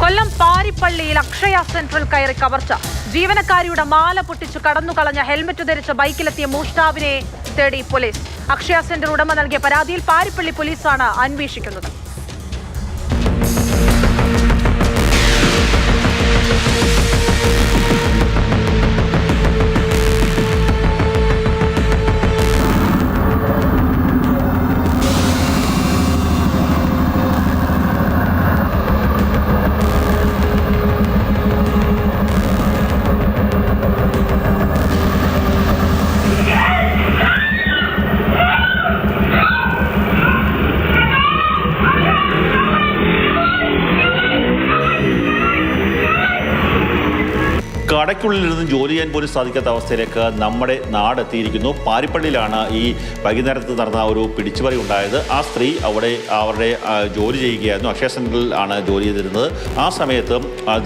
കൊല്ലം പാരിപ്പള്ളിയിൽ Akshaya central കയറി കവർച്ച. ജീവനക്കാരിയുടെ മാല പൊട്ടിച്ചു കടന്നുകളഞ്ഞ ഹെൽമറ്റ് ധരിച്ച ബൈക്കിലെത്തിയ മോഷ്ടാവിനെ തേടി പോലീസ്. അക്ഷയ സെന്റർ ഉടമ നൽകിയ പരാതിയിൽ പാരിപ്പള്ളി പോലീസാണ് അന്വേഷിക്കുന്നത്. കടയ്ക്കുള്ളിൽ നിന്ന് ജോലി ചെയ്യാൻ പോലും സാധിക്കാത്ത അവസ്ഥയിലേക്ക് നമ്മുടെ നാടെത്തിയിരിക്കുന്നു. പാരിപ്പള്ളിയിലാണ് ഈ വൈകുന്നേരത്ത് നടന്ന ഒരു പിടിച്ചുപറി ഉണ്ടായത്. ആ സ്ത്രീ അവരുടെ ജോലി ചെയ്യുകയായിരുന്നു. അക്ഷയ സെൻറ്ററിൽ ആണ് ജോലി ചെയ്തിരുന്നത്. ആ സമയത്ത്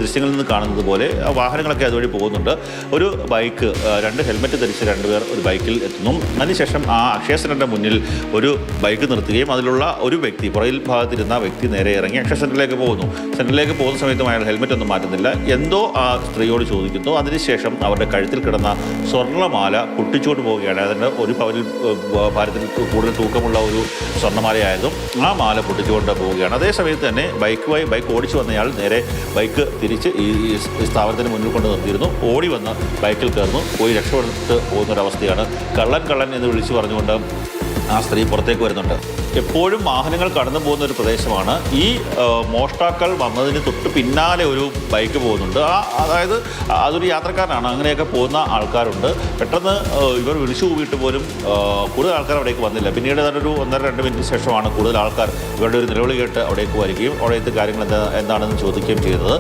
ദൃശ്യങ്ങളിൽ നിന്ന് കാണുന്നത് പോലെ വാഹനങ്ങളൊക്കെ അതുവഴി പോകുന്നുണ്ട്. ഒരു ബൈക്ക്, 2 ഹെൽമെറ്റ് ധരിച്ച് 2 പേർ ഒരു ബൈക്കിൽ എത്തുന്നു. അതിനുശേഷം ആ അക്ഷയ സെൻറ്ററിൻ്റെ മുന്നിൽ ഒരു ബൈക്ക് നിർത്തുകയും അതിലുള്ള ഒരു വ്യക്തി, പുറകിൽ ഭാഗത്തിരുന്ന വ്യക്തി നേരെ ഇറങ്ങി അക്ഷയ സെൻറ്ററിലേക്ക് പോകുന്നു. സെൻറ്ററിലേക്ക് പോകുന്ന സമയത്തും അയാൾ ഹെൽമെറ്റ് ഒന്നും മാറ്റുന്നില്ല. എന്തോ ആ സ്ത്രീയോട് ചോദിക്കുന്നു. അതിനുശേഷം അവരുടെ കഴുത്തിൽ കിടന്ന സ്വർണ്ണമാല പൊട്ടിച്ചുകൊണ്ട് പോവുകയാണ്. അതിൻ്റെ ഒരു പവനിൽ ഭാരത്തിൽ കൂടുതൽ തൂക്കമുള്ള ഒരു സ്വർണ്ണമാലയായതും ആ മാല പൊട്ടിച്ചുകൊണ്ട് പോവുകയാണ്. അതേ സമയത്ത് തന്നെ ബൈക്ക് ഓടിച്ചു വന്നയാൾ നേരെ ബൈക്ക് തിരിച്ച് ഈ സ്ഥാപനത്തിന് മുന്നിൽ കൊണ്ട് നിർത്തിയിരുന്നു. ഓടി വന്ന് ബൈക്കിൽ കയറുന്നു, പോയി രക്ഷപ്പെടുത്ത് പോകുന്നൊരവസ്ഥയാണ്. കള്ളൻ എന്ന് വിളിച്ചു പറഞ്ഞുകൊണ്ട് ആ സ്ത്രീ പുറത്തേക്ക് വരുന്നുണ്ട്. എപ്പോഴും വാഹനങ്ങൾ കടന്നു പോകുന്ന ഒരു പ്രദേശമാണ്. ഈ മോഷ്ടാക്കൾ വന്നതിന് തൊട്ട് പിന്നാലെ ഒരു ബൈക്ക് പോകുന്നുണ്ട്. അതായത് അതൊരു യാത്രക്കാരനാണ്. അങ്ങനെയൊക്കെ പോകുന്ന ആൾക്കാരുണ്ട്. പെട്ടെന്ന് ഇവർ വിളിച്ചു കൂവിയിട്ട് പോലും കൂടുതൽ ആൾക്കാർ അവിടേക്ക് വന്നില്ല. പിന്നീട് അതൊരു 1-2 മിനിറ്റ് ശേഷമാണ് കൂടുതൽ ആൾക്കാർ ഇവരുടെ ഒരു നിലവിളി കേട്ട് അവിടേക്ക് വരികയും അവിടത്തെ കാര്യങ്ങൾ എന്താണെന്ന് ചോദിക്കുകയും ചെയ്തത്.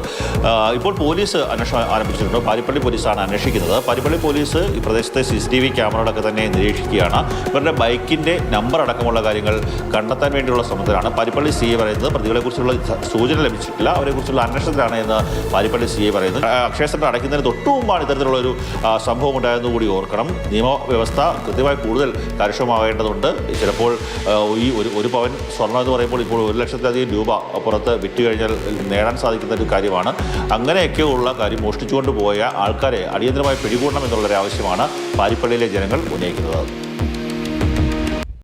ഇപ്പോൾ പോലീസ് അന്വേഷണം ആരംഭിച്ചിട്ടുണ്ട്. പാരിപ്പള്ളി പോലീസാണ് അന്വേഷിക്കുന്നത്. പാരിപ്പള്ളി പോലീസ് ഈ പ്രദേശത്തെ CCTV ക്യാമറകളൊക്കെ തന്നെ നിരീക്ഷിക്കുകയാണ്. ഇവരുടെ ബൈക്കിൻ്റെ നമ്പർ അടക്കമുള്ള കാര്യങ്ങൾ കണ്ടെത്താൻ വേണ്ടിയുള്ള ശ്രമത്തിലാണ്. പാരിപ്പള്ളി CA പറയുന്നത് പ്രതികളെക്കുറിച്ചുള്ള സൂചന ലഭിച്ചിട്ടില്ല, അവരെക്കുറിച്ചുള്ള അന്വേഷണത്തിലാണ് എന്ന് പാരിപ്പള്ളി CA പറയുന്നത്. അക്ഷയ സെന്റർ അടയ്ക്കുന്നതിന് തൊട്ടു മുമ്പാണ് ഇത്തരത്തിലുള്ളൊരു സംഭവം ഉണ്ടായതെന്ന് കൂടി ഓർക്കണം. നിയമവ്യവസ്ഥ കൃത്യമായി കൂടുതൽ കാര്യക്ഷമമാകേണ്ടതുണ്ട്. ചിലപ്പോൾ ഈ ഒരു പവൻ സ്വർണ്ണം എന്ന് പറയുമ്പോൾ ഇപ്പോൾ 1 ലക്ഷത്തിലധികം രൂപ പുറത്ത് വിറ്റ് കഴിഞ്ഞാൽ നേടാൻ സാധിക്കുന്ന ഒരു കാര്യമാണ്. അങ്ങനെയൊക്കെയുള്ള കാര്യം മോഷ്ടിച്ചുകൊണ്ട് പോയ ആൾക്കാരെ അടിയന്തരമായി പിടികൂടണം എന്നുള്ളൊരു ആവശ്യമാണ് പാരിപ്പള്ളിയിലെ ജനങ്ങൾ ഉന്നയിക്കുന്നത്.